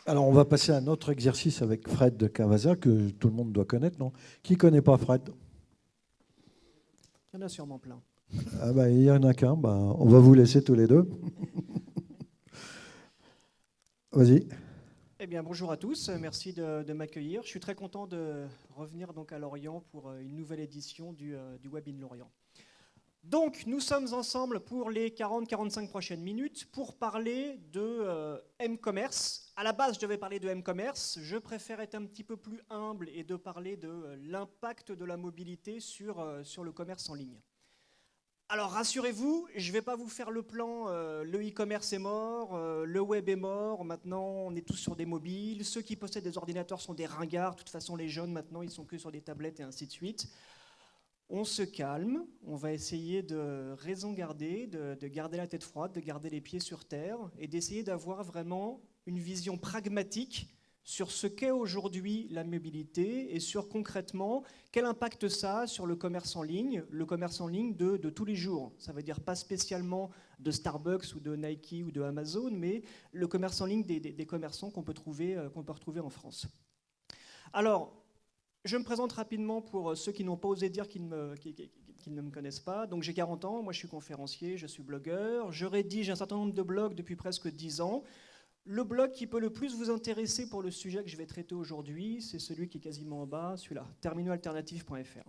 Alors, on va passer à un autre exercice avec Fred de Cavasa, que tout le monde doit connaître, non? Qui ne connaît pas Fred? Il y en a sûrement plein. Ah bah, il n'y en a qu'un. Bah, on va vous laisser tous les deux. Vas-y. Eh bien, bonjour à tous, merci de m'accueillir. Je suis très content de revenir donc à Lorient pour une nouvelle édition du Web in Lorient. Donc, nous sommes ensemble pour les 40-45 prochaines minutes pour parler de M-Commerce. À la base, je devais parler de M-Commerce. Je préfère être un petit peu plus humble et de parler de l'impact de la mobilité sur le commerce en ligne. Alors rassurez-vous, je ne vais pas vous faire le plan, le e-commerce est mort, le web est mort, maintenant on est tous sur des mobiles, ceux qui possèdent des ordinateurs sont des ringards, de toute façon les jeunes maintenant ils sont que sur des tablettes et ainsi de suite. On se calme, on va essayer de raison garder, de garder la tête froide, de garder les pieds sur terre et d'essayer d'avoir vraiment une vision pragmatique sur ce qu'est aujourd'hui la mobilité et sur concrètement quel impact ça a sur le commerce en ligne de tous les jours. Ça veut dire pas spécialement de Starbucks ou de Nike ou de Amazon, mais le commerce en ligne des commerçants qu'on peut retrouver en France. Alors, je me présente rapidement pour ceux qui n'ont pas osé dire qu'ils ne me connaissent pas. Donc j'ai 40 ans, moi je suis conférencier, je suis blogueur, je rédige un certain nombre de blogs depuis presque 10 ans. Le blog qui peut le plus vous intéresser pour le sujet que je vais traiter aujourd'hui, c'est celui qui est quasiment en bas, celui-là, terminoalternative.fr.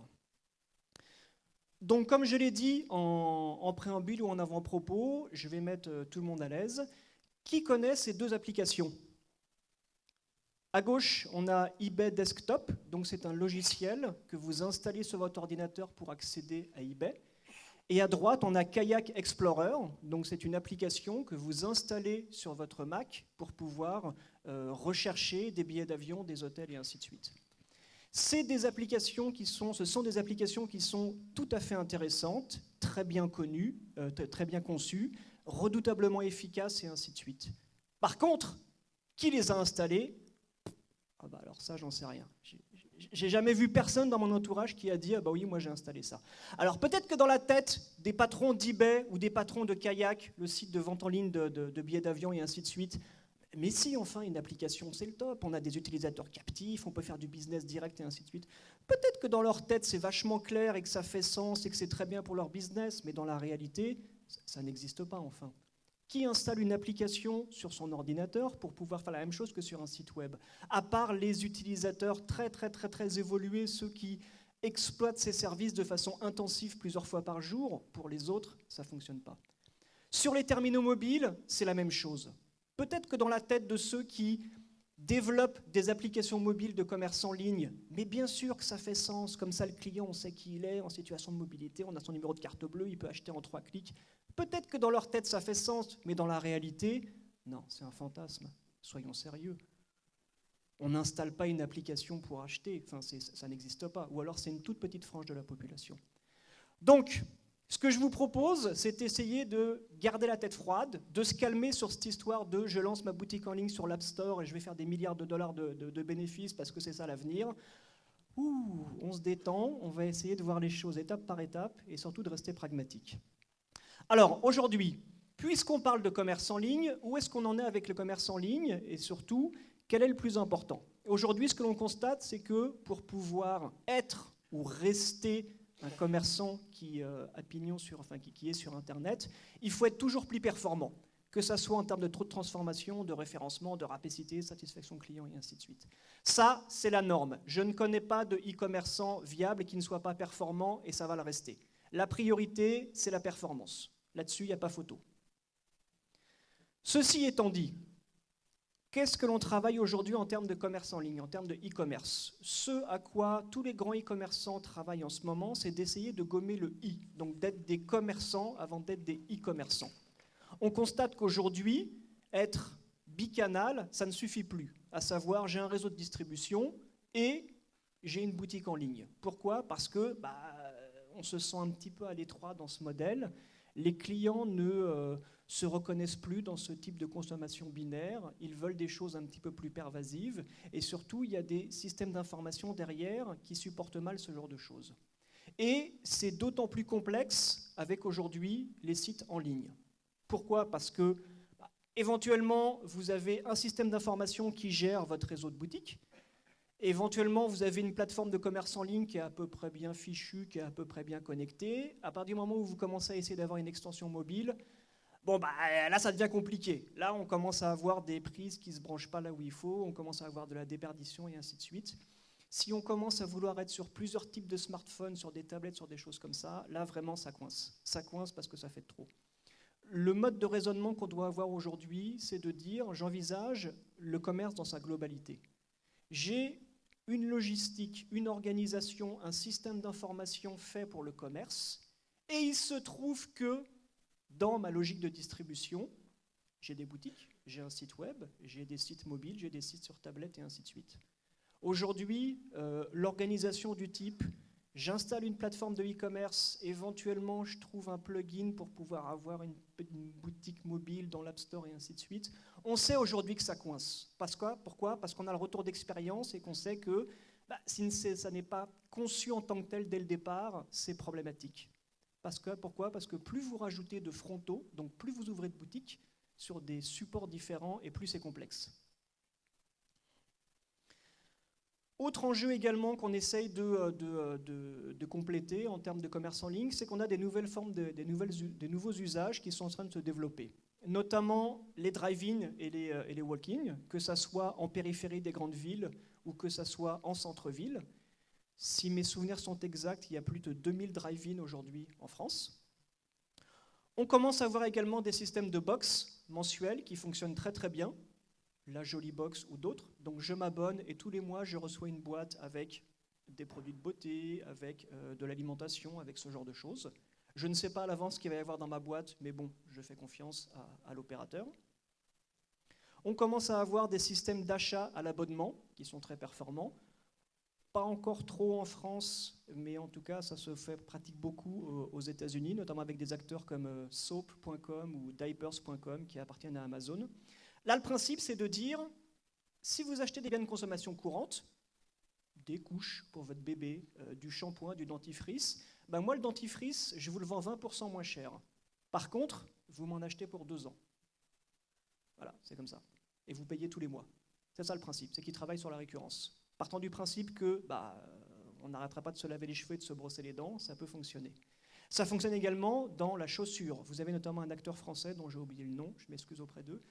Donc comme je l'ai dit en préambule ou en avant-propos, je vais mettre tout le monde à l'aise. Qui connaît ces deux applications ? À gauche, on a eBay Desktop, donc c'est un logiciel que vous installez sur votre ordinateur pour accéder à eBay. Et à droite, on a Kayak Explorer, donc c'est une application que vous installez sur votre Mac pour pouvoir rechercher des billets d'avion, des hôtels et ainsi de suite. Ce sont des applications qui sont tout à fait intéressantes, très bien connues, très bien conçues, redoutablement efficaces et ainsi de suite. Par contre, qui les a installées ? Ah bah alors ça, j'en sais rien. J'ai jamais vu personne dans mon entourage qui a dit « Ah bah oui, moi j'ai installé ça ». Alors peut-être que dans la tête des patrons d'eBay ou des patrons de Kayak, le site de vente en ligne de billets d'avion et ainsi de suite, mais si, enfin, une application, c'est le top, on a des utilisateurs captifs, on peut faire du business direct et ainsi de suite. Peut-être que dans leur tête, c'est vachement clair et que ça fait sens et que c'est très bien pour leur business, mais dans la réalité, ça n'existe pas, enfin. Qui installe une application sur son ordinateur pour pouvoir faire la même chose que sur un site web? À part les utilisateurs très évolués, ceux qui exploitent ces services de façon intensive plusieurs fois par jour, pour les autres, ça ne fonctionne pas. Sur les terminaux mobiles, c'est la même chose. Peut-être que dans la tête de ceux qui développent des applications mobiles de commerce en ligne, mais bien sûr que ça fait sens, comme ça le client, on sait qui il est, en situation de mobilité, on a son numéro de carte bleue, il peut acheter en 3 clics. Peut-être que dans leur tête ça fait sens, mais dans la réalité, non, c'est un fantasme, soyons sérieux. On n'installe pas une application pour acheter, enfin, ça n'existe pas, ou alors c'est une toute petite frange de la population. Donc, ce que je vous propose, c'est d'essayer de garder la tête froide, de se calmer sur cette histoire de « je lance ma boutique en ligne sur l'App Store et je vais faire des milliards de dollars de bénéfices parce que c'est ça l'avenir ». On se détend, on va essayer de voir les choses étape par étape et surtout de rester pragmatique. Alors, aujourd'hui, puisqu'on parle de commerce en ligne, où est-ce qu'on en est avec le commerce en ligne et surtout, quel est le plus important ? Aujourd'hui, ce que l'on constate, c'est que pour pouvoir être ou rester un commerçant qui est sur Internet, il faut être toujours plus performant, que ce soit en termes de taux de transformation, de référencement, de rapidité, satisfaction client et ainsi de suite. Ça, c'est la norme. Je ne connais pas de e-commerçant viable qui ne soit pas performant et ça va le rester. La priorité, c'est la performance. Là-dessus, il n'y a pas photo. Ceci étant dit, qu'est-ce que l'on travaille aujourd'hui en termes de commerce en ligne, en termes de e-commerce? Ce à quoi tous les grands e-commerçants travaillent en ce moment, c'est d'essayer de gommer le i, donc d'être des commerçants avant d'être des e-commerçants. On constate qu'aujourd'hui, être bicanal, ça ne suffit plus. À savoir, j'ai un réseau de distribution et j'ai une boutique en ligne. Pourquoi ? Parce que on se sent un petit peu à l'étroit dans ce modèle. Les clients ne se reconnaissent plus dans ce type de consommation binaire, ils veulent des choses un petit peu plus pervasives, et surtout, il y a des systèmes d'information derrière qui supportent mal ce genre de choses. Et c'est d'autant plus complexe avec aujourd'hui les sites en ligne. Pourquoi ? Parce que Éventuellement, vous avez un système d'information qui gère votre réseau de boutiques. Éventuellement, vous avez une plateforme de commerce en ligne qui est à peu près bien fichue, qui est à peu près bien connectée. À partir du moment où vous commencez à essayer d'avoir une extension mobile, bon, bah, là, ça devient compliqué. Là, on commence à avoir des prises qui ne se branchent pas là où il faut, on commence à avoir de la déperdition et ainsi de suite. Si on commence à vouloir être sur plusieurs types de smartphones, sur des tablettes, sur des choses comme ça, là, vraiment, ça coince. Ça coince parce que ça fait trop. Le mode de raisonnement qu'on doit avoir aujourd'hui, c'est de dire, j'envisage le commerce dans sa globalité. J'ai une logistique, une organisation, un système d'information fait pour le commerce, et il se trouve que dans ma logique de distribution, j'ai des boutiques, j'ai un site web, j'ai des sites mobiles, j'ai des sites sur tablette et ainsi de suite. Aujourd'hui, l'organisation du type, j'installe une plateforme de e-commerce, éventuellement je trouve un plugin pour pouvoir avoir une boutique mobile dans l'App Store et ainsi de suite. On sait aujourd'hui que ça coince. Pourquoi ? Parce qu'on a le retour d'expérience et qu'on sait que si ça n'est pas conçu en tant que tel dès le départ, c'est problématique. Pourquoi ? Parce que plus vous rajoutez de frontaux, donc plus vous ouvrez de boutiques sur des supports différents et plus c'est complexe. Autre enjeu également qu'on essaye de compléter en termes de commerce en ligne, c'est qu'on a des nouvelles formes, des nouveaux usages qui sont en train de se développer, notamment les drive-in et les walk-in, que ça soit en périphérie des grandes villes ou que ça soit en centre-ville. Si mes souvenirs sont exacts, il y a plus de 2000 drive-in aujourd'hui en France. On commence à voir également des systèmes de box mensuels qui fonctionnent très très bien, la Jolie Box ou d'autres. Donc je m'abonne et tous les mois je reçois une boîte avec des produits de beauté, avec de l'alimentation, avec ce genre de choses. Je ne sais pas à l'avance ce qu'il va y avoir dans ma boîte, mais bon, je fais confiance à l'opérateur. On commence à avoir des systèmes d'achat à l'abonnement qui sont très performants. Pas encore trop en France, mais en tout cas, ça se pratique beaucoup aux États-Unis, notamment avec des acteurs comme Soap.com ou Diapers.com qui appartiennent à Amazon. Là, le principe, c'est de dire, si vous achetez des biens de consommation courante, des couches pour votre bébé, du shampoing, du dentifrice, moi, le dentifrice, je vous le vends 20% moins cher. Par contre, vous m'en achetez pour 2 ans. Voilà, c'est comme ça. Et vous payez tous les mois. C'est ça le principe, c'est qu'ils travaillent sur la récurrence. Partant du principe que on n'arrêtera pas de se laver les cheveux et de se brosser les dents, ça peut fonctionner. Ça fonctionne également dans la chaussure. Vous avez notamment un acteur français dont j'ai oublié le nom, je m'excuse auprès d'eux,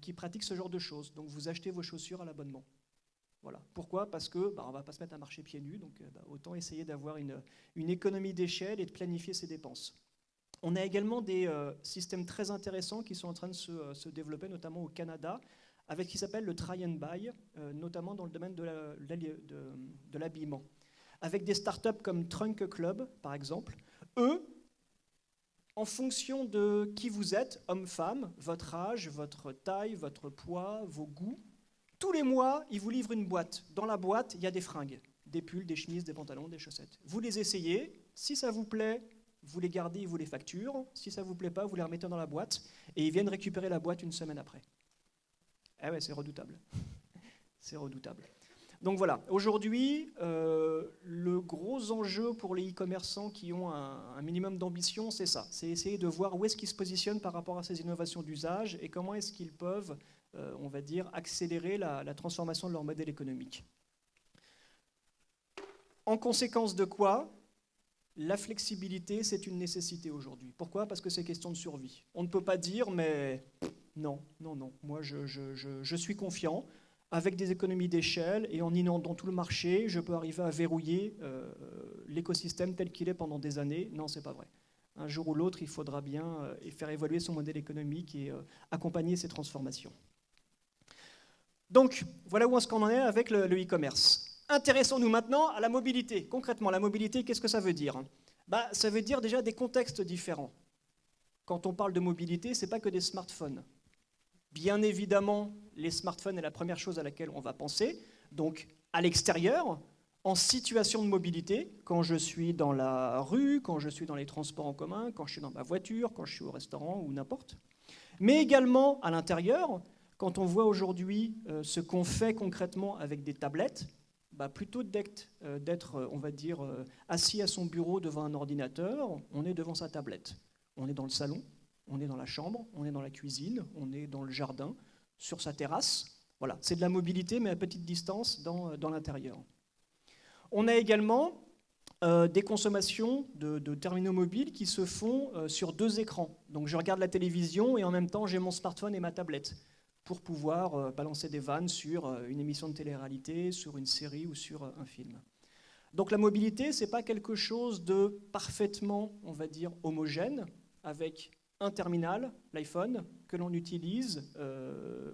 qui pratique ce genre de choses. Donc vous achetez vos chaussures à l'abonnement. Voilà. Pourquoi ? Parce que on ne va pas se mettre à marcher pieds nus, donc autant essayer d'avoir une économie d'échelle et de planifier ses dépenses. On a également des systèmes très intéressants qui sont en train de se développer, notamment au Canada, avec ce qui s'appelle le try and buy, notamment dans le domaine de l'habillement. Avec des startups comme Trunk Club, par exemple. Eux, en fonction de qui vous êtes, homme-femme, votre âge, votre taille, votre poids, vos goûts, tous les mois, ils vous livrent une boîte. Dans la boîte, il y a des fringues, des pulls, des chemises, des pantalons, des chaussettes. Vous les essayez, si ça vous plaît, vous les gardez, ils vous les facturent. Si ça ne vous plaît pas, vous les remettez dans la boîte et ils viennent récupérer la boîte une semaine après. Eh ouais, c'est redoutable. C'est redoutable. Donc voilà, aujourd'hui, le gros enjeu pour les e-commerçants qui ont un minimum d'ambition, c'est ça. C'est essayer de voir où est-ce qu'ils se positionnent par rapport à ces innovations d'usage et comment est-ce qu'ils peuvent, on va dire, accélérer la transformation de leur modèle économique. En conséquence de quoi ? La flexibilité, c'est une nécessité aujourd'hui. Pourquoi ? Parce que c'est question de survie. On ne peut pas dire, mais non. Moi, je suis confiant. Avec des économies d'échelle et en inondant tout le marché, je peux arriver à verrouiller l'écosystème tel qu'il est pendant des années. Non, c'est pas vrai. Un jour ou l'autre, il faudra bien faire évoluer son modèle économique et accompagner ces transformations. Donc, voilà où on en est avec le e-commerce. Intéressons-nous maintenant à la mobilité. Concrètement, la mobilité, qu'est-ce que ça veut dire ? Ça veut dire déjà des contextes différents. Quand on parle de mobilité, ce n'est pas que des smartphones. Bien évidemment, les smartphones est la première chose à laquelle on va penser. Donc, à l'extérieur, en situation de mobilité, quand je suis dans la rue, quand je suis dans les transports en commun, quand je suis dans ma voiture, quand je suis au restaurant ou n'importe. Mais également à l'intérieur, quand on voit aujourd'hui ce qu'on fait concrètement avec des tablettes, plutôt d'être, on va dire, assis à son bureau devant un ordinateur, on est devant sa tablette. On est dans le salon, On est dans la chambre, on est dans la cuisine, on est dans le jardin, sur sa terrasse. Voilà, c'est de la mobilité, mais à petite distance dans l'intérieur. On a également des consommations de terminaux mobiles qui se font sur 2 écrans. Donc je regarde la télévision et en même temps j'ai mon smartphone et ma tablette pour pouvoir balancer des vannes sur une émission de télé-réalité, sur une série ou sur un film. Donc la mobilité, ce n'est pas quelque chose de parfaitement, on va dire, homogène, avec un terminal, l'iPhone, que l'on utilise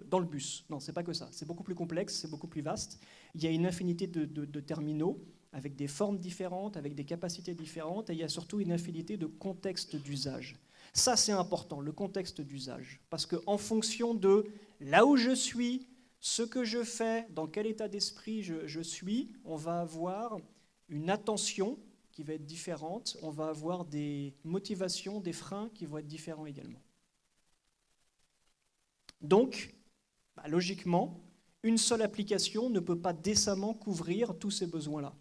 dans le bus. Non, ce n'est pas que ça. C'est beaucoup plus complexe, c'est beaucoup plus vaste. Il y a une infinité de terminaux avec des formes différentes, avec des capacités différentes, et il y a surtout une infinité de contextes d'usage. Ça, c'est important, le contexte d'usage. Parce qu'en fonction de là où je suis, ce que je fais, dans quel état d'esprit je suis, on va avoir une attention qui va être différente, on va avoir des motivations, des freins qui vont être différents également. Donc, logiquement, une seule application ne peut pas décemment couvrir tous ces besoins-là.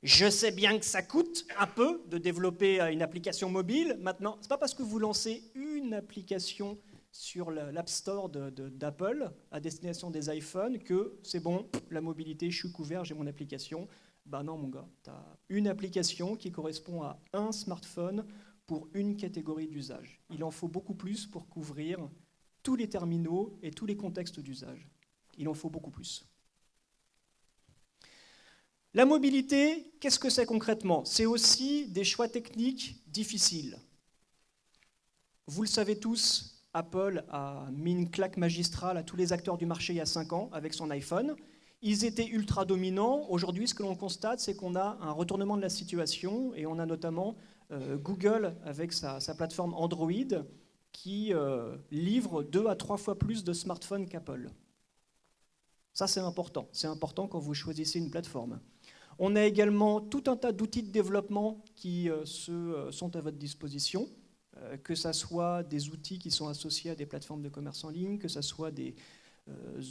Je sais bien que ça coûte un peu de développer une application mobile. Maintenant, ce n'est pas parce que vous lancez une application sur l'App Store d'Apple à destination des iPhones que c'est bon, la mobilité, je suis couvert, j'ai mon application. Ben non, mon gars, tu as une application qui correspond à un smartphone pour une catégorie d'usage. Il en faut beaucoup plus pour couvrir tous les terminaux et tous les contextes d'usage. Il en faut beaucoup plus. La mobilité, qu'est-ce que c'est concrètement? C'est aussi des choix techniques difficiles. Vous le savez tous, Apple a mis une claque magistrale à tous les acteurs du marché il y a 5 ans avec son iPhone. Ils étaient ultra dominants. Aujourd'hui, ce que l'on constate, c'est qu'on a un retournement de la situation et on a notamment Google avec sa plateforme Android qui livre 2 à 3 fois plus de smartphones qu'Apple. Ça, c'est important. C'est important quand vous choisissez une plateforme. On a également tout un tas d'outils de développement qui sont à votre disposition, que ce soit des outils qui sont associés à des plateformes de commerce en ligne, que ce soit des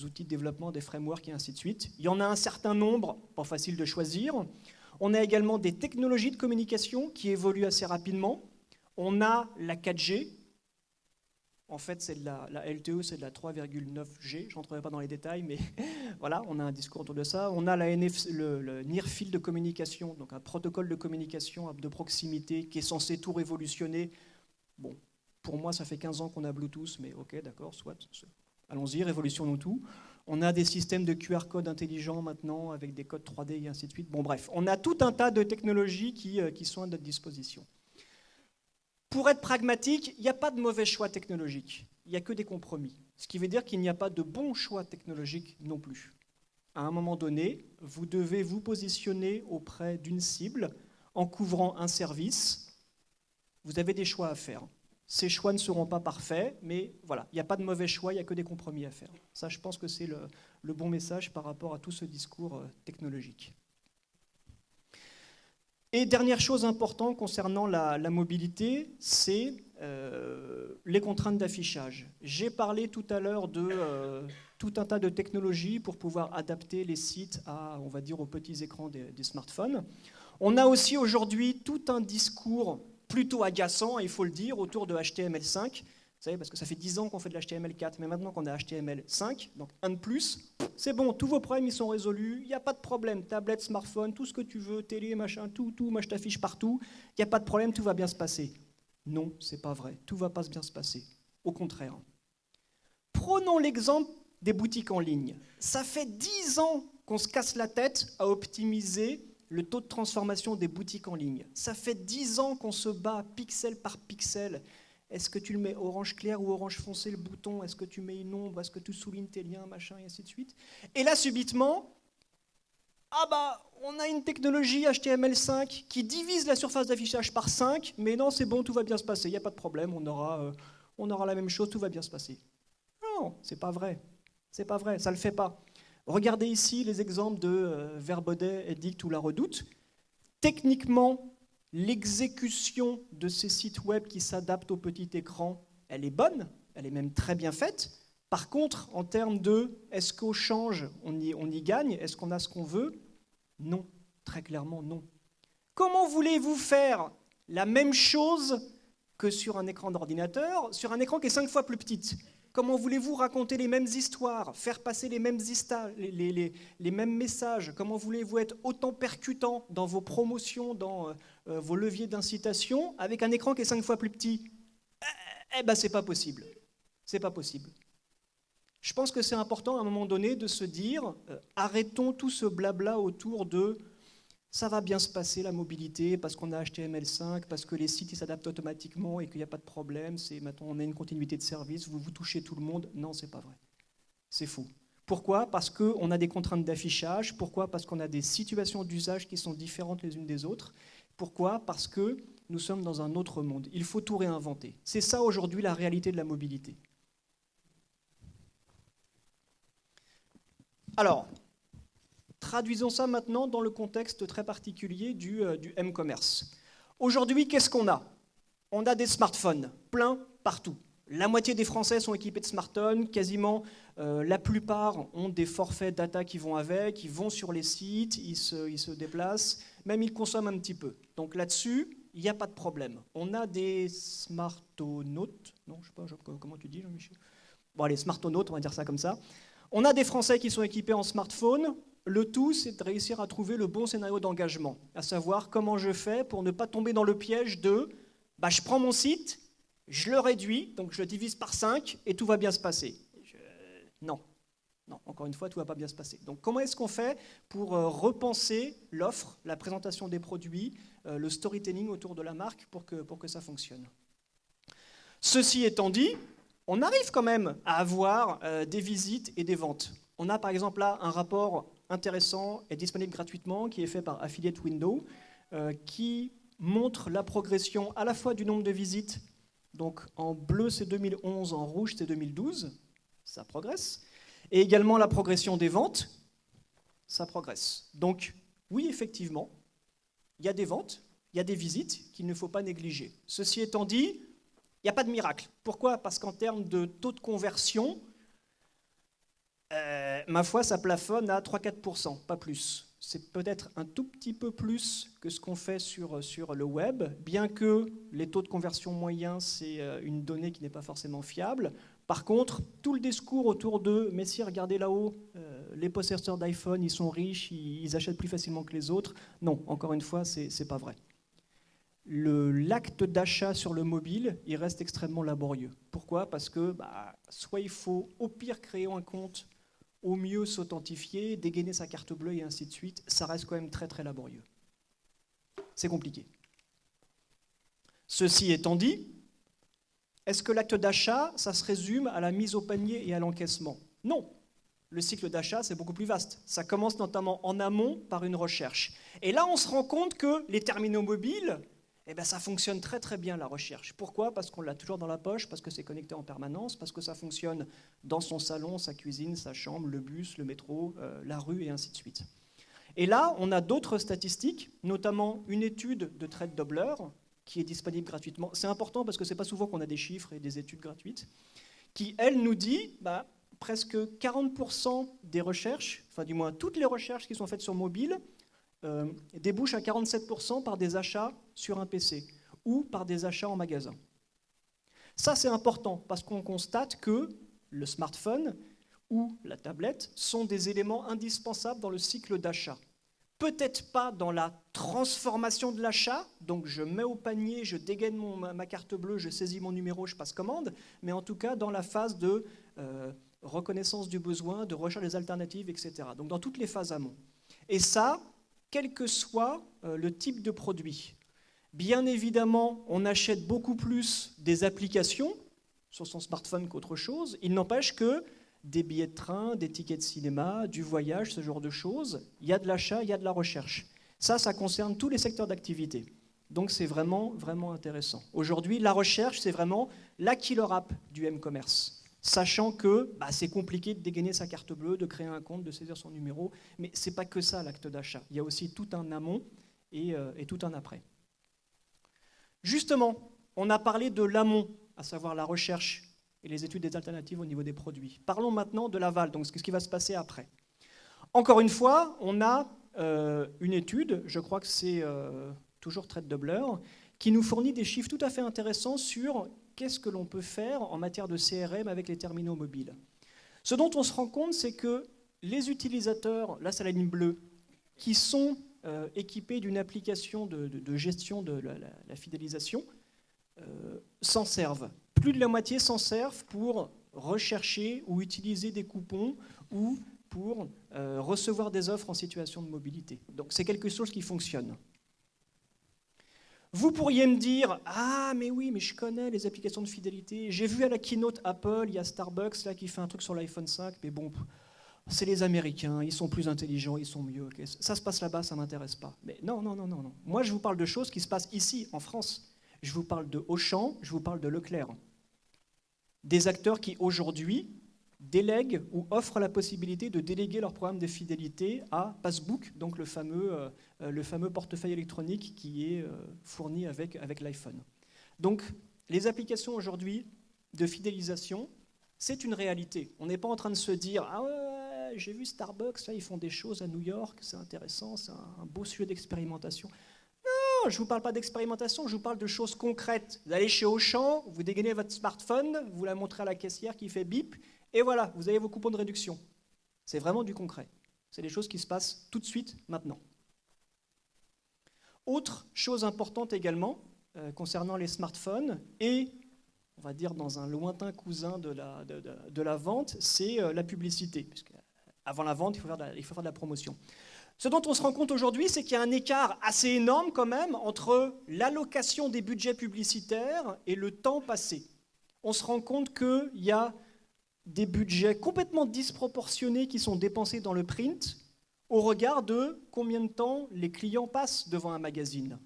outils de développement, des frameworks et ainsi de suite. Il y en a un certain nombre, pas facile de choisir. On a également des technologies de communication qui évoluent assez rapidement. On a la 4G. En fait, c'est la LTE, c'est de la 3,9G. Je n'entrerai pas dans les détails, mais voilà, on a un discours autour de ça. On a le Near Field de communication, donc un protocole de communication de proximité qui est censé tout révolutionner. Bon, pour moi, ça fait 15 ans qu'on a Bluetooth, mais ok, d'accord, soit. Allons-y, révolutionnons tout. On a des systèmes de QR code intelligents maintenant, avec des codes 3D et ainsi de suite. Bon, bref, on a tout un tas de technologies qui sont à notre disposition. Pour être pragmatique, il n'y a pas de mauvais choix technologiques, il n'y a que des compromis. Ce qui veut dire qu'il n'y a pas de bons choix technologiques non plus. À un moment donné, vous devez vous positionner auprès d'une cible en couvrant un service. Vous avez des choix à faire. Ces choix ne seront pas parfaits, mais voilà, il n'y a pas de mauvais choix, il n'y a que des compromis à faire. Ça, je pense que c'est le bon message par rapport à tout ce discours technologique. Et dernière chose importante concernant la mobilité, c'est les contraintes d'affichage. J'ai parlé tout à l'heure de tout un tas de technologies pour pouvoir adapter les sites on va dire, aux petits écrans des smartphones. On a aussi aujourd'hui tout un discours plutôt agaçant, il faut le dire, autour de HTML5. Vous savez, parce que ça fait 10 ans qu'on fait de l'HTML4, mais maintenant qu'on a HTML5, donc un de plus, c'est bon, tous vos problèmes ils sont résolus, il n'y a pas de problème, tablette, smartphone, tout ce que tu veux, télé, machin, tout, moi je t'affiche partout, il n'y a pas de problème, tout va bien se passer. Non, c'est pas vrai, tout va pas bien se passer. Au contraire. Prenons l'exemple des boutiques en ligne. Ça fait 10 ans qu'on se casse la tête à optimiser le taux de transformation des boutiques en ligne. Ça fait 10 ans qu'on se bat pixel par pixel. Est-ce que tu le mets orange clair ou orange foncé, le bouton? Est-ce que tu mets une ombre? Est-ce que tu soulignes tes liens, machin, et ainsi de suite? Et là, subitement, on a une technologie HTML5 qui divise la surface d'affichage par 5, mais non, c'est bon, tout va bien se passer, il n'y a pas de problème, on aura la même chose, tout va bien se passer. Non, c'est pas vrai. C'est pas vrai, ça ne le fait pas. Regardez ici les exemples de Verbaudet, Edict ou La Redoute. Techniquement, l'exécution de ces sites web qui s'adaptent au petit écran, elle est bonne, elle est même très bien faite. Par contre, en termes de est-ce qu'au change, on y gagne, est-ce qu'on a ce qu'on veut? Non, très clairement non. Comment voulez-vous faire la même chose que sur un écran d'ordinateur, sur un écran qui est 5 fois plus petit. Comment voulez-vous raconter les mêmes histoires, faire passer les mêmes, les mêmes messages? Comment voulez-vous être autant percutant dans vos promotions, dans vos leviers d'incitation, avec un écran qui est 5 fois plus petit? Eh ben, c'est pas possible. C'est pas possible. Je pense que c'est important à un moment donné de se dire arrêtons tout ce blabla autour de ça va bien se passer la mobilité parce qu'on a HTML5, parce que les sites ils s'adaptent automatiquement et qu'il n'y a pas de problème, maintenant on a une continuité de service, vous touchez tout le monde. Non, c'est pas vrai. C'est faux. Pourquoi? Parce qu'on a des contraintes d'affichage. Pourquoi? Parce qu'on a des situations d'usage qui sont différentes les unes des autres. Pourquoi? Parce que nous sommes dans un autre monde. Il faut tout réinventer. C'est ça aujourd'hui la réalité de la mobilité. Alors, traduisons ça maintenant dans le contexte très particulier du m-commerce. Aujourd'hui, qu'est-ce qu'on a? On a des smartphones, plein partout. La moitié des Français sont équipés de smartphones, quasiment la plupart ont des forfaits data qui vont avec, ils vont sur les sites, ils se déplacent, même ils consomment un petit peu. Donc là-dessus, il n'y a pas de problème. On a des smartonautes, non, je ne sais pas comment tu dis, Jean-Michel. Bon, allez, smartonautes, on va dire ça comme ça. On a des Français qui sont équipés en smartphone. Le tout, c'est de réussir à trouver le bon scénario d'engagement, à savoir comment je fais pour ne pas tomber dans le piège de je prends mon site, je le réduis, donc je le divise par 5 et tout va bien se passer. Non, encore une fois, tout ne va pas bien se passer. Donc comment est-ce qu'on fait pour repenser l'offre, la présentation des produits, le storytelling autour de la marque pour que ça fonctionne? Ceci étant dit, on arrive quand même à avoir des visites et des ventes. On a par exemple là un rapport intéressant et disponible gratuitement qui est fait par Affiliate Window qui montre la progression à la fois du nombre de visites, donc en bleu c'est 2011, en rouge c'est 2012, ça progresse, et également la progression des ventes, ça progresse. Donc oui, effectivement, il y a des ventes, il y a des visites qu'il ne faut pas négliger. Ceci étant dit, il n'y a pas de miracle. Pourquoi? Parce qu'en termes de taux de conversion, ma foi, ça plafonne à 3-4%, pas plus. C'est peut-être un tout petit peu plus que ce qu'on fait sur le web, bien que les taux de conversion moyens, c'est une donnée qui n'est pas forcément fiable. Par contre, tout le discours autour de « mais si, regardez là-haut, les possesseurs d'iPhone, ils sont riches, ils achètent plus facilement que les autres », non, encore une fois, c'est pas vrai. L'acte d'achat sur le mobile, il reste extrêmement laborieux. Pourquoi? Parce que soit il faut au pire créer un compte, au mieux s'authentifier, dégainer sa carte bleue et ainsi de suite. Ça reste quand même très très laborieux. C'est compliqué. Ceci étant dit, est-ce que l'acte d'achat, ça se résume à la mise au panier et à l'encaissement? Non. Le cycle d'achat, c'est beaucoup plus vaste. Ça commence notamment en amont par une recherche. Et là, on se rend compte que les terminaux mobiles, ça fonctionne très très bien la recherche. Pourquoi? Parce qu'on l'a toujours dans la poche, parce que c'est connecté en permanence, parce que ça fonctionne dans son salon, sa cuisine, sa chambre, le bus, le métro, la rue et ainsi de suite. Et là, on a d'autres statistiques, notamment une étude de Trade Doubler qui est disponible gratuitement. C'est important parce que c'est pas souvent qu'on a des chiffres et des études gratuites, qui, elle, nous dit presque 40% des recherches, enfin du moins toutes les recherches qui sont faites sur mobile, débouche à 47% par des achats sur un PC ou par des achats en magasin. Ça, c'est important parce qu'on constate que le smartphone ou la tablette sont des éléments indispensables dans le cycle d'achat. Peut-être pas dans la transformation de l'achat, donc je mets au panier, je dégaine ma carte bleue, je saisis mon numéro, je passe commande, mais en tout cas dans la phase de reconnaissance du besoin, de recherche des alternatives, etc. Donc dans toutes les phases amont. Et ça, quel que soit le type de produit. Bien évidemment, on achète beaucoup plus des applications sur son smartphone qu'autre chose. Il n'empêche que des billets de train, des tickets de cinéma, du voyage, ce genre de choses, il y a de l'achat, il y a de la recherche. Ça concerne tous les secteurs d'activité. Donc c'est vraiment, vraiment intéressant. Aujourd'hui, la recherche, c'est vraiment la killer app du m-commerce. Sachant que c'est compliqué de dégainer sa carte bleue, de créer un compte, de saisir son numéro, mais ce n'est pas que ça l'acte d'achat. Il y a aussi tout un amont et tout un après. Justement, on a parlé de l'amont, à savoir la recherche et les études des alternatives au niveau des produits. Parlons maintenant de l'aval, donc ce qui va se passer après. Encore une fois, on a une étude, je crois que c'est toujours Trade Doubler, qui nous fournit des chiffres tout à fait intéressants sur qu'est-ce que l'on peut faire en matière de CRM avec les terminaux mobiles. Ce dont on se rend compte, c'est que les utilisateurs, là c'est la ligne bleue, qui sont équipés d'une application de gestion de la fidélisation, s'en servent. Plus de la moitié s'en servent pour rechercher ou utiliser des coupons ou pour recevoir des offres en situation de mobilité. Donc c'est quelque chose qui fonctionne. Vous pourriez me dire « Ah, mais oui, mais je connais les applications de fidélité. J'ai vu à la keynote Apple, il y a Starbucks là, qui fait un truc sur l'iPhone 5, mais bon, c'est les Américains, ils sont plus intelligents, ils sont mieux. Okay. Ça se passe là-bas, ça ne m'intéresse pas. » Mais non. Moi, je vous parle de choses qui se passent ici, en France. Je vous parle de Auchan, je vous parle de Leclerc. Des acteurs qui, aujourd'hui, délèguent ou offrent la possibilité de déléguer leur programme de fidélité à Passbook, donc le fameux portefeuille électronique qui est fourni avec l'iPhone. Donc, les applications aujourd'hui de fidélisation, c'est une réalité. On n'est pas en train de se dire « Ah ouais, j'ai vu Starbucks, là, ils font des choses à New York, c'est intéressant, c'est un beau sujet d'expérimentation. » Non, je ne vous parle pas d'expérimentation, je vous parle de choses concrètes. Vous allez chez Auchan, vous dégainez votre smartphone, vous la montrez à la caissière qui fait bip, et voilà, vous avez vos coupons de réduction. C'est vraiment du concret. C'est des choses qui se passent tout de suite, maintenant. Autre chose importante également, concernant les smartphones, et on va dire dans un lointain cousin de la vente, c'est la publicité. Puisque avant la vente, il faut faire de la promotion. Ce dont on se rend compte aujourd'hui, c'est qu'il y a un écart assez énorme quand même entre l'allocation des budgets publicitaires et le temps passé. On se rend compte qu'il y a des budgets complètement disproportionnés qui sont dépensés dans le print au regard de combien de temps les clients passent devant un magazine.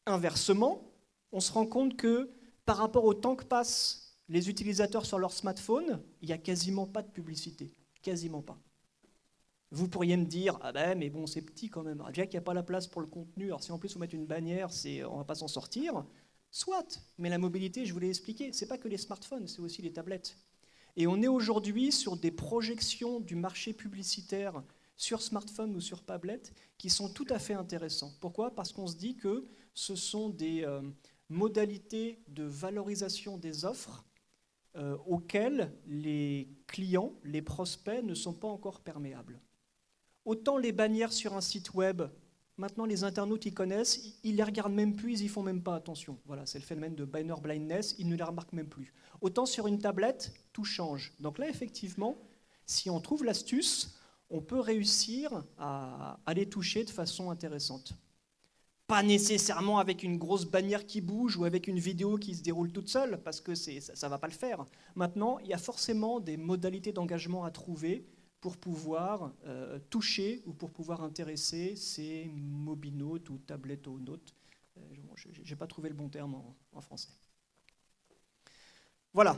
Inversement, on se rend compte que par rapport au temps que passent les utilisateurs sur leur smartphone, il n'y a quasiment pas de publicité. Quasiment pas. Vous pourriez me dire, ah ben mais bon c'est petit quand même, déjà qu'il n'y a pas la place pour le contenu, alors si en plus vous mettez une bannière, on ne va pas s'en sortir. Soit, mais la mobilité, je vous l'ai expliqué, ce n'est pas que les smartphones, c'est aussi les tablettes. Et on est aujourd'hui sur des projections du marché publicitaire sur smartphone ou sur tablette qui sont tout à fait intéressants. Pourquoi ? Parce qu'on se dit que ce sont des modalités de valorisation des offres auxquelles les clients, les prospects ne sont pas encore perméables. Autant les bannières sur un site web, maintenant les internautes ils connaissent, ils les regardent même plus, ils y font même pas attention. Voilà, c'est le phénomène de banner blindness, ils ne les remarquent même plus. Autant sur une tablette, tout change. Donc là, effectivement, si on trouve l'astuce, on peut réussir à les toucher de façon intéressante. Pas nécessairement avec une grosse bannière qui bouge ou avec une vidéo qui se déroule toute seule, parce que ça ne va pas le faire. Maintenant, il y a forcément des modalités d'engagement à trouver pour pouvoir toucher ou pour pouvoir intéresser ces mobinautes ou tablettonautes. Je n'ai pas trouvé le bon terme en français. Voilà.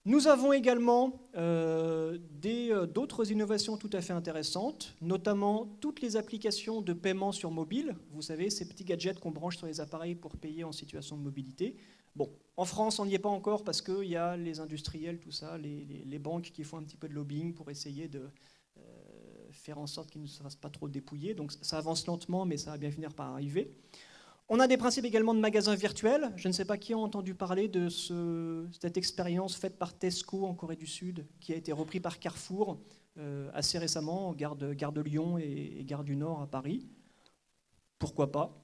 Nous avons également d'autres innovations tout à fait intéressantes, notamment toutes les applications de paiement sur mobile. Vous savez, ces petits gadgets qu'on branche sur les appareils pour payer en situation de mobilité. Bon, en France, on n'y est pas encore parce qu'il y a les industriels, tout ça, les banques qui font un petit peu de lobbying pour essayer de faire en sorte qu'ils ne se fassent pas trop dépouiller. Donc ça avance lentement, mais ça va bien finir par arriver. On a des principes également de magasins virtuels. Je ne sais pas qui a entendu parler de cette expérience faite par Tesco en Corée du Sud, qui a été repris par Carrefour assez récemment, gare de Lyon et gare du Nord à Paris. Pourquoi pas ?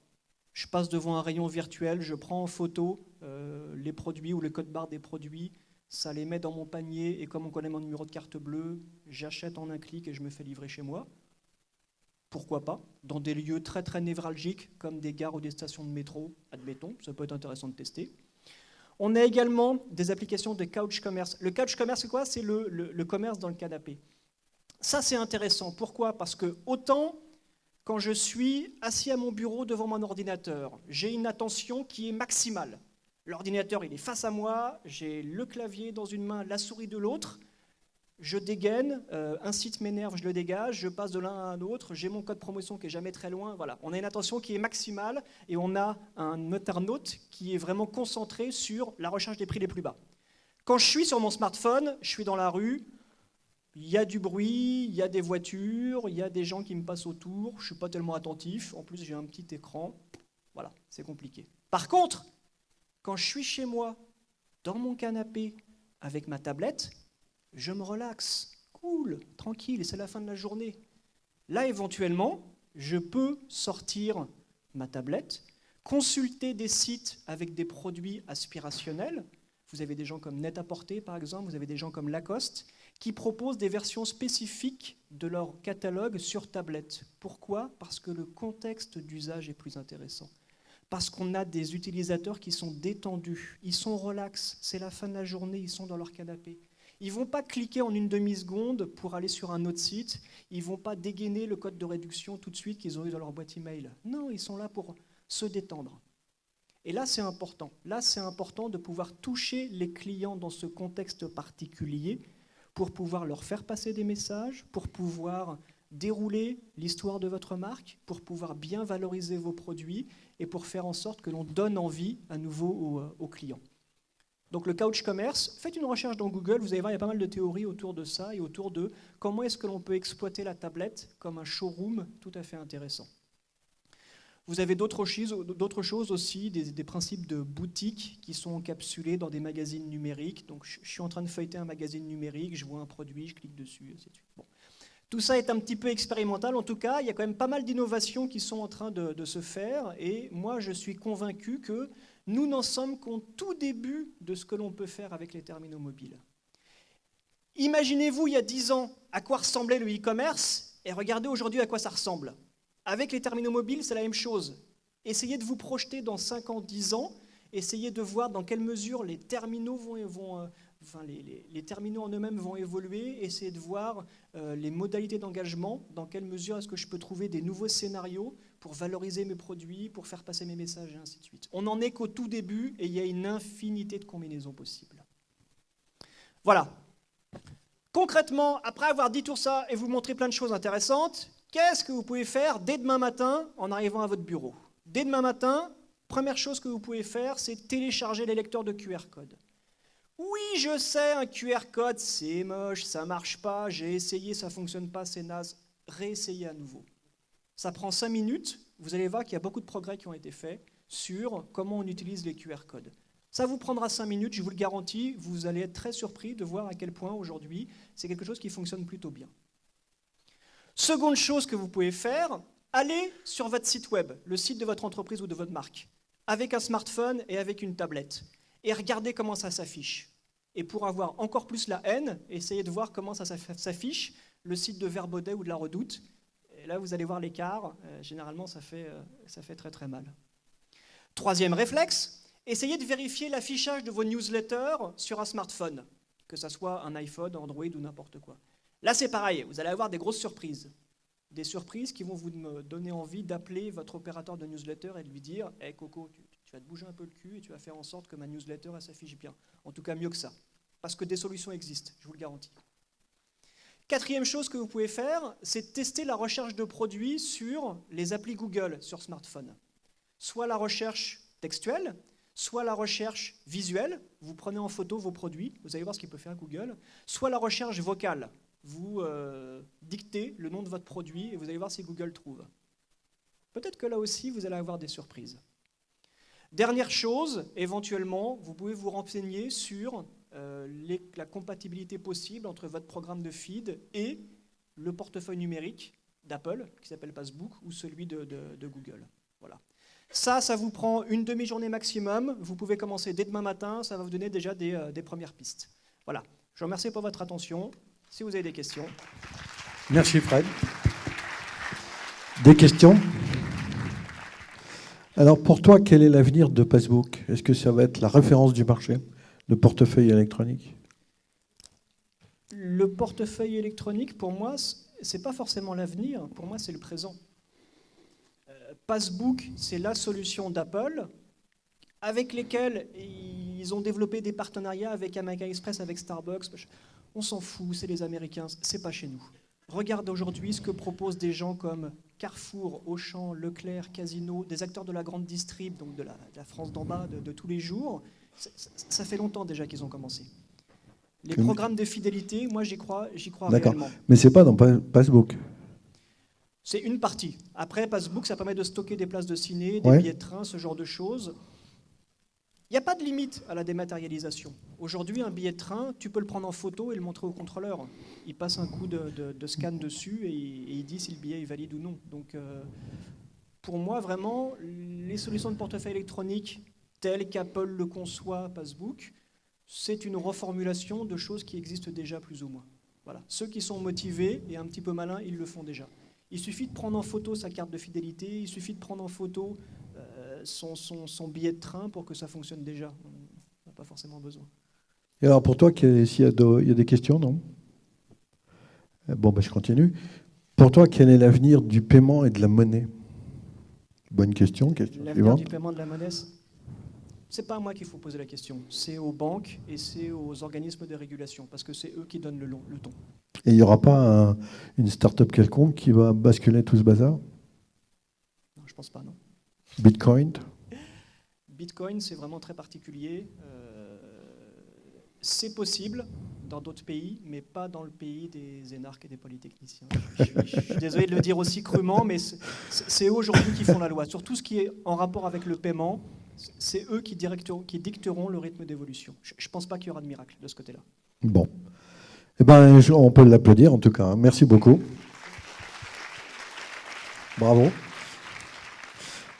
Je passe devant un rayon virtuel, je prends en photo les produits ou le code barre des produits, ça les met dans mon panier et comme on connaît mon numéro de carte bleue, j'achète en un clic et je me fais livrer chez moi. Pourquoi pas ? Dans des lieux très très névralgiques comme des gares ou des stations de métro, admettons, ça peut être intéressant de tester. On a également des applications de couch commerce. Le couch commerce, c'est quoi ? C'est le commerce dans le canapé. Ça, c'est intéressant. Pourquoi ? Parce que autant quand je suis assis à mon bureau devant mon ordinateur, j'ai une attention qui est maximale. L'ordinateur, il est face à moi, j'ai le clavier dans une main, la souris de l'autre. Je dégaine, un site m'énerve, je le dégage, je passe de l'un à un autre, j'ai mon code promotion qui est jamais très loin. Voilà. On a une attention qui est maximale et on a un internaute qui est vraiment concentré sur la recherche des prix les plus bas. Quand je suis sur mon smartphone, je suis dans la rue, il y a du bruit, il y a des voitures, il y a des gens qui me passent autour, je ne suis pas tellement attentif, en plus j'ai un petit écran, Voilà, c'est compliqué. Par contre, quand je suis chez moi, dans mon canapé, avec ma tablette, je me relaxe, cool, tranquille, et c'est la fin de la journée. Là, éventuellement, je peux sortir ma tablette, consulter des sites avec des produits aspirationnels. Vous avez des gens comme Net-à-Porter, par exemple, vous avez des gens comme Lacoste, qui proposent des versions spécifiques de leur catalogue sur tablette. Pourquoi ? Parce que le contexte d'usage est plus intéressant. Parce qu'on a des utilisateurs qui sont détendus, ils sont relax, c'est la fin de la journée, ils sont dans leur canapé. Ils ne vont pas cliquer en une demi-seconde pour aller sur un autre site, ils ne vont pas dégainer le code de réduction tout de suite qu'ils ont eu dans leur boîte email. Non, ils sont là pour se détendre. Et là, c'est important. Là, c'est important de pouvoir toucher les clients dans ce contexte particulier pour pouvoir leur faire passer des messages, pour pouvoir dérouler l'histoire de votre marque, pour pouvoir bien valoriser vos produits et pour faire en sorte que l'on donne envie à nouveau aux clients. Donc le couch commerce, faites une recherche dans Google, vous allez voir, il y a pas mal de théories autour de ça et autour de comment est-ce que l'on peut exploiter la tablette comme un showroom tout à fait intéressant. Vous avez d'autres choses aussi, des principes de boutique qui sont encapsulés dans des magazines numériques. Donc je suis en train de feuilleter un magazine numérique, je vois un produit, je clique dessus, ainsi de suite. Bon. Tout ça est un petit peu expérimental. En tout cas, il y a quand même pas mal d'innovations qui sont en train de se faire. Et moi, je suis convaincu que nous n'en sommes qu'au tout début de ce que l'on peut faire avec les terminaux mobiles. Imaginez-vous, il y a 10 ans, à quoi ressemblait le e-commerce et regardez aujourd'hui à quoi ça ressemble. Avec les terminaux mobiles, c'est la même chose. Essayez de vous projeter dans 5 ans, 10 ans. Essayez de voir dans quelle mesure les terminaux les terminaux en eux-mêmes vont évoluer. Essayez de voir les modalités d'engagement. Dans quelle mesure est-ce que je peux trouver des nouveaux scénarios pour valoriser mes produits, pour faire passer mes messages, et ainsi de suite. On n'en est qu'au tout début et il y a une infinité de combinaisons possibles. Voilà. Concrètement, après avoir dit tout ça et vous montrer plein de choses intéressantes, qu'est-ce que vous pouvez faire dès demain matin en arrivant à votre bureau ? Dès demain matin, première chose que vous pouvez faire, c'est télécharger les lecteurs de QR code. Oui, je sais, un QR code, c'est moche, ça ne marche pas, j'ai essayé, ça ne fonctionne pas, c'est naze. Réessayez à nouveau. Ça prend 5 minutes, vous allez voir qu'il y a beaucoup de progrès qui ont été faits sur comment on utilise les QR codes. Ça vous prendra 5 minutes, je vous le garantis, vous allez être très surpris de voir à quel point aujourd'hui, c'est quelque chose qui fonctionne plutôt bien. Seconde chose que vous pouvez faire, allez sur votre site web, le site de votre entreprise ou de votre marque, avec un smartphone et avec une tablette, et regardez comment ça s'affiche. Et pour avoir encore plus la haine, essayez de voir comment ça s'affiche, le site de Verbaudet ou de La Redoute. Et là, vous allez voir l'écart. Généralement, ça fait très très mal. Troisième réflexe, essayez de vérifier l'affichage de vos newsletters sur un smartphone, que ce soit un iPhone, Android ou n'importe quoi. Là, c'est pareil, vous allez avoir des grosses surprises. Des surprises qui vont vous donner envie d'appeler votre opérateur de newsletter et de lui dire « Hey Coco, tu vas te bouger un peu le cul et tu vas faire en sorte que ma newsletter elle s'affiche bien. » En tout cas, mieux que ça. Parce que des solutions existent, je vous le garantis. Quatrième chose que vous pouvez faire, c'est tester la recherche de produits sur les applis Google sur smartphone. Soit la recherche textuelle, soit la recherche visuelle. Vous prenez en photo vos produits, vous allez voir ce qu'il peut faire Google. Soit la recherche vocale. Vous dictez le nom de votre produit et vous allez voir si Google trouve. Peut-être que là aussi, vous allez avoir des surprises. Dernière chose, éventuellement, vous pouvez vous renseigner sur la compatibilité possible entre votre programme de feed et le portefeuille numérique d'Apple, qui s'appelle Passbook, ou celui de Google. Voilà. Ça vous prend une demi-journée maximum. Vous pouvez commencer dès demain matin. Ça va vous donner déjà des premières pistes. Voilà. Je vous remercie pour votre attention. Si vous avez des questions. Merci Fred. Des questions ? Alors pour toi, quel est l'avenir de Passbook ? Est-ce que ça va être la référence du marché, le portefeuille électronique ? Le portefeuille électronique, pour moi, ce n'est pas forcément l'avenir. Pour moi, c'est le présent. Passbook, c'est la solution d'Apple avec lesquels ils ont développé des partenariats avec American Express, avec Starbucks. On s'en fout, c'est les Américains, c'est pas chez nous. Regarde aujourd'hui ce que proposent des gens comme Carrefour, Auchan, Leclerc, Casino, des acteurs de la grande distrib, donc de la France d'en bas, de tous les jours. Ça fait longtemps déjà qu'ils ont commencé. Les programmes de fidélité, moi j'y crois D'accord. réellement. Mais c'est pas dans Passbook. C'est une partie. Après, Passbook, ça permet de stocker des places de ciné, des Ouais. billets de train, ce genre de choses. Il n'y a pas de limite à la dématérialisation. Aujourd'hui, un billet de train, tu peux le prendre en photo et le montrer au contrôleur. Il passe un coup de scan dessus et il dit si le billet est valide ou non. Donc, pour moi, vraiment, les solutions de portefeuille électronique telles qu'Apple le conçoit, Passbook, c'est une reformulation de choses qui existent déjà plus ou moins. Voilà. Ceux qui sont motivés et un petit peu malins, ils le font déjà. Il suffit de prendre en photo sa carte de fidélité, il suffit de prendre en photo son billet de train pour que ça fonctionne déjà. On n'a pas forcément besoin. Et alors pour toi, s'il y a des questions, non? Bon, je continue. Pour toi, quel est l'avenir du paiement et de la monnaie? Bonne question. Question L'avenir suivante. du paiement de la monnaie, c'est pas à moi qu'il faut poser la question. C'est aux banques et c'est aux organismes de régulation, parce que c'est eux qui donnent le ton. Et il n'y aura pas une start-up quelconque qui va basculer tout ce bazar? Non, je pense pas, non. Bitcoin? Bitcoin, c'est vraiment très particulier. C'est possible dans d'autres pays, mais pas dans le pays des énarques et des polytechniciens. Je suis désolé de le dire aussi crûment, mais c'est eux aujourd'hui qui font la loi. Sur tout ce qui est en rapport avec le paiement, c'est eux qui dicteront le rythme d'évolution. Je ne pense pas qu'il y aura de miracle de ce côté-là. Bon. Eh ben, on peut l'applaudir en tout cas. Merci beaucoup. Bravo.